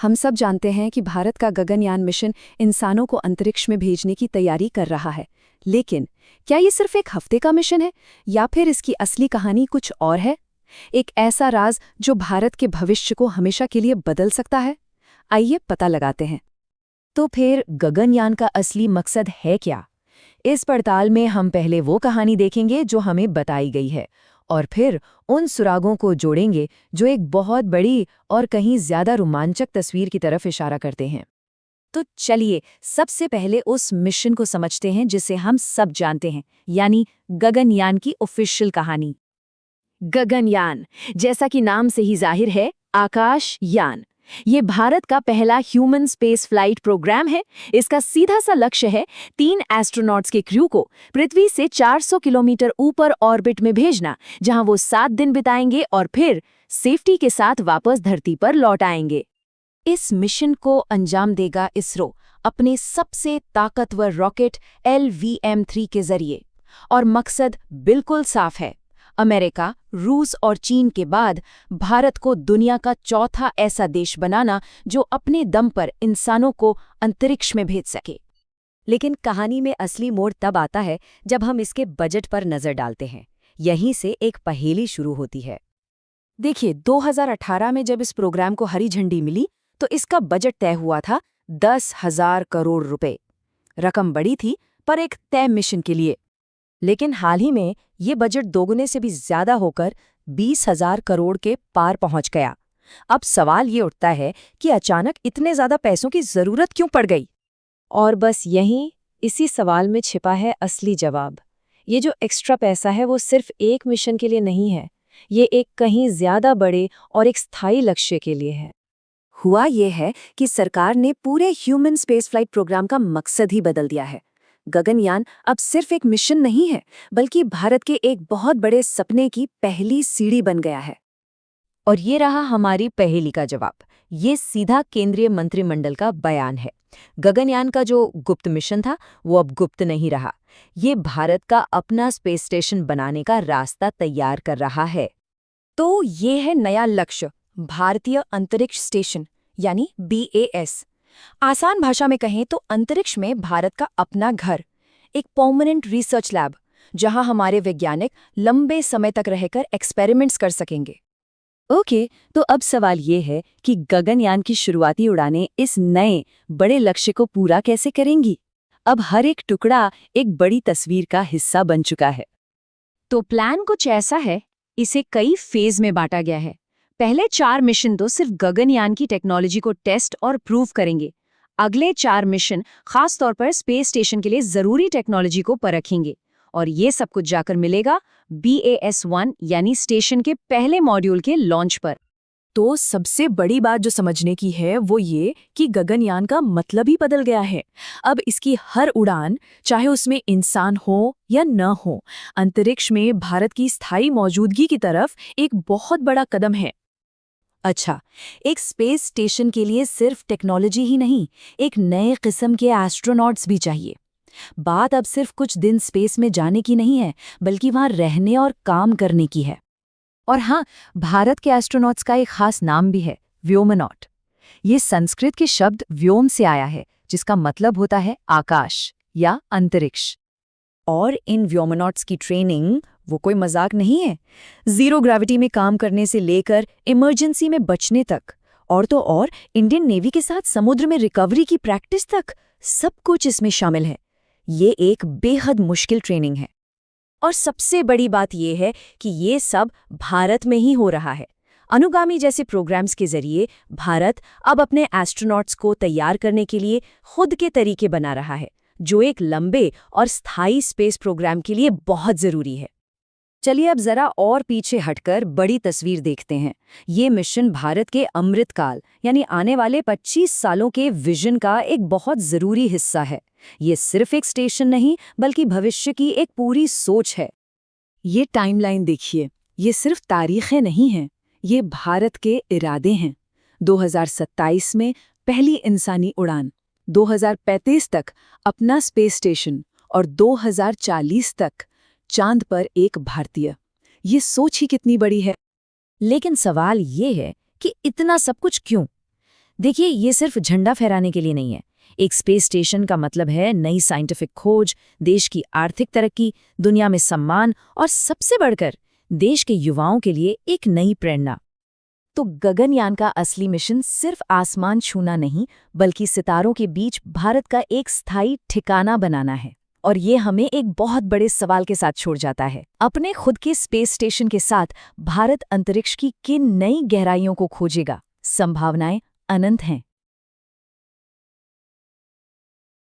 हम सब जानते हैं कि भारत का गगनयान मिशन इंसानों को अंतरिक्ष में भेजने की तैयारी कर रहा है। लेकिन क्या ये सिर्फ एक हफ्ते का मिशन है या फिर इसकी असली कहानी कुछ और है? एक ऐसा राज जो भारत के भविष्य को हमेशा के लिए बदल सकता है? आइए पता लगाते हैं। तो फिर गगनयान का असली मकसद है क्या? इस पड़ताल में हम पहले वो कहानी देखेंगे जो हमें बताई गई है और फिर उन सुरागों को जोड़ेंगे जो एक बहुत बड़ी और कहीं ज्यादा रोमांचक तस्वीर की तरफ इशारा करते हैं। तो चलिए सबसे पहले उस मिशन को समझते हैं जिसे हम सब जानते हैं, यानी गगनयान की ऑफिशियल कहानी। गगनयान, जैसा कि नाम से ही जाहिर है, आकाश यान। ये भारत का पहला ह्यूमन स्पेस फ्लाइट प्रोग्राम है। इसका सीधा सा लक्ष्य है 3 एस्ट्रोनॉट्स के क्रू को पृथ्वी से 400 किलोमीटर ऊपर ऑर्बिट में भेजना, जहां वो 7 दिन बिताएंगे और फिर सेफ्टी के साथ वापस धरती पर लौट आएंगे। इस मिशन को अंजाम देगा इसरो अपने सबसे ताकतवर रॉकेट LVM-3 के जरिए। और मकसद बिल्कुल साफ है, अमेरिका, रूस और चीन के बाद भारत को दुनिया का चौथा ऐसा देश बनाना जो अपने दम पर इंसानों को अंतरिक्ष में भेज सके। लेकिन कहानी में असली मोड़ तब आता है जब हम इसके बजट पर नजर डालते हैं। यहीं से एक पहेली शुरू होती है। देखिए, 2018 में जब इस प्रोग्राम को हरी झंडी मिली तो इसका बजट तय हुआ था 10,000 करोड़ रुपए। रकम बड़ी थी पर एक तय मिशन के लिए। लेकिन हाल ही में ये बजट दोगुने से भी ज्यादा होकर 20,000 करोड़ के पार पहुंच गया। अब सवाल ये उठता है कि अचानक इतने ज्यादा पैसों की जरूरत क्यों पड़ गई? और बस इसी सवाल में छिपा है असली जवाब। ये जो एक्स्ट्रा पैसा है वो सिर्फ एक मिशन के लिए नहीं है, ये एक कहीं ज्यादा बड़े और एक स्थायी लक्ष्य के लिए है। हुआ ये है कि सरकार ने पूरे ह्यूमन स्पेस फ्लाइट प्रोग्राम का मकसद ही बदल दिया है। गगनयान अब सिर्फ एक मिशन नहीं है, बल्कि भारत के एक बहुत बड़े सपने की पहली सीढ़ी बन गया है। और ये रहा हमारी पहेली का जवाब। ये सीधा केंद्रीय मंत्रिमंडल का बयान है। गगनयान का जो गुप्त मिशन था वो अब गुप्त नहीं रहा। ये भारत का अपना स्पेस स्टेशन बनाने का रास्ता तैयार कर रहा है। तो ये है नया लक्ष्य, भारतीय अंतरिक्ष स्टेशन यानी BAS। आसान भाषा में कहें तो अंतरिक्ष में भारत का अपना घर, एक परमानेंट रिसर्च लैब जहां हमारे वैज्ञानिक लंबे समय तक रहकर एक्सपेरिमेंट्स कर सकेंगे। ओके, तो अब सवाल ये है कि गगनयान की शुरुआती उड़ानें इस नए बड़े लक्ष्य को पूरा कैसे करेंगी? अब हर एक टुकड़ा एक बड़ी तस्वीर का हिस्सा बन चुका है। तो प्लान कुछ ऐसा है, इसे कई फेज में बांटा गया है। पहले 4 मिशन तो सिर्फ गगनयान की टेक्नोलॉजी को टेस्ट और प्रूव करेंगे। अगले 4 मिशन खास तौर पर स्पेस स्टेशन के लिए जरूरी टेक्नोलॉजी को परखेंगे। और ये सब कुछ जाकर मिलेगा BAS-1 यानी स्टेशन के पहले मॉड्यूल के लॉन्च पर। तो सबसे बड़ी बात जो समझने की है वो ये कि गगनयान का मतलब ही बदल गया है। अब इसकी हर उड़ान, चाहे उसमें इंसान हो या न हो, अंतरिक्ष में भारत की स्थायी मौजूदगी की तरफ एक बहुत बड़ा कदम है। अच्छा, एक स्पेस स्टेशन के लिए सिर्फ टेक्नोलॉजी ही नहीं, एक नए किस्म के एस्ट्रोनॉट्स भी चाहिए। बात अब सिर्फ कुछ दिन स्पेस में जाने की नहीं है, बल्कि वहां रहने और काम करने की है। और हाँ, भारत के एस्ट्रोनॉट्स का एक खास नाम भी है, व्योमनॉट। ये संस्कृत के शब्द व्योम से आया है, जिसका मतलब होता है आकाश या अंतरिक्ष। और इन व्योमनॉट्स की ट्रेनिंग वो कोई मजाक नहीं है। 0 ग्रेविटी में काम करने से लेकर इमरजेंसी में बचने तक, और तो और इंडियन नेवी के साथ समुद्र में रिकवरी की प्रैक्टिस तक, सब कुछ इसमें शामिल है। ये एक बेहद मुश्किल ट्रेनिंग है। और सबसे बड़ी बात यह है कि ये सब भारत में ही हो रहा है। अनुगामी जैसे प्रोग्राम्स के जरिए भारत अब अपने एस्ट्रोनॉट्स को तैयार करने के लिए खुद के तरीके बना रहा है, जो एक लंबे और स्थायी स्पेस प्रोग्राम के लिए बहुत जरूरी है। चलिए अब जरा और पीछे हटकर बड़ी तस्वीर देखते हैं। ये मिशन भारत के अमृतकाल यानी आने वाले 25 सालों के विजन का एक बहुत जरूरी हिस्सा है। ये सिर्फ एक स्टेशन नहीं, बल्कि भविष्य की एक पूरी सोच है। ये टाइमलाइन देखिए, ये सिर्फ तारीखें नहीं हैं, ये भारत के इरादे हैं। 2027 में पहली इंसानी उड़ान, 2035 तक अपना स्पेस स्टेशन और 2040 तक चांद पर एक भारतीय। ये सोच ही कितनी बड़ी है। लेकिन सवाल ये है कि इतना सब कुछ क्यों? देखिए, ये सिर्फ झंडा फहराने के लिए नहीं है। एक स्पेस स्टेशन का मतलब है नई साइंटिफिक खोज, देश की आर्थिक तरक्की, दुनिया में सम्मान और सबसे बढ़कर देश के युवाओं के लिए एक नई प्रेरणा। तो गगनयान का असली मिशन सिर्फ आसमान छूना नहीं, बल्कि सितारों के बीच भारत का एक स्थायी ठिकाना बनाना है। और ये हमें एक बहुत बड़े सवाल के साथ छोड़ जाता है। अपने खुद के स्पेस स्टेशन के साथ भारत अंतरिक्ष की किन नई गहराइयों को खोजेगा? संभावनाएं अनंत हैं।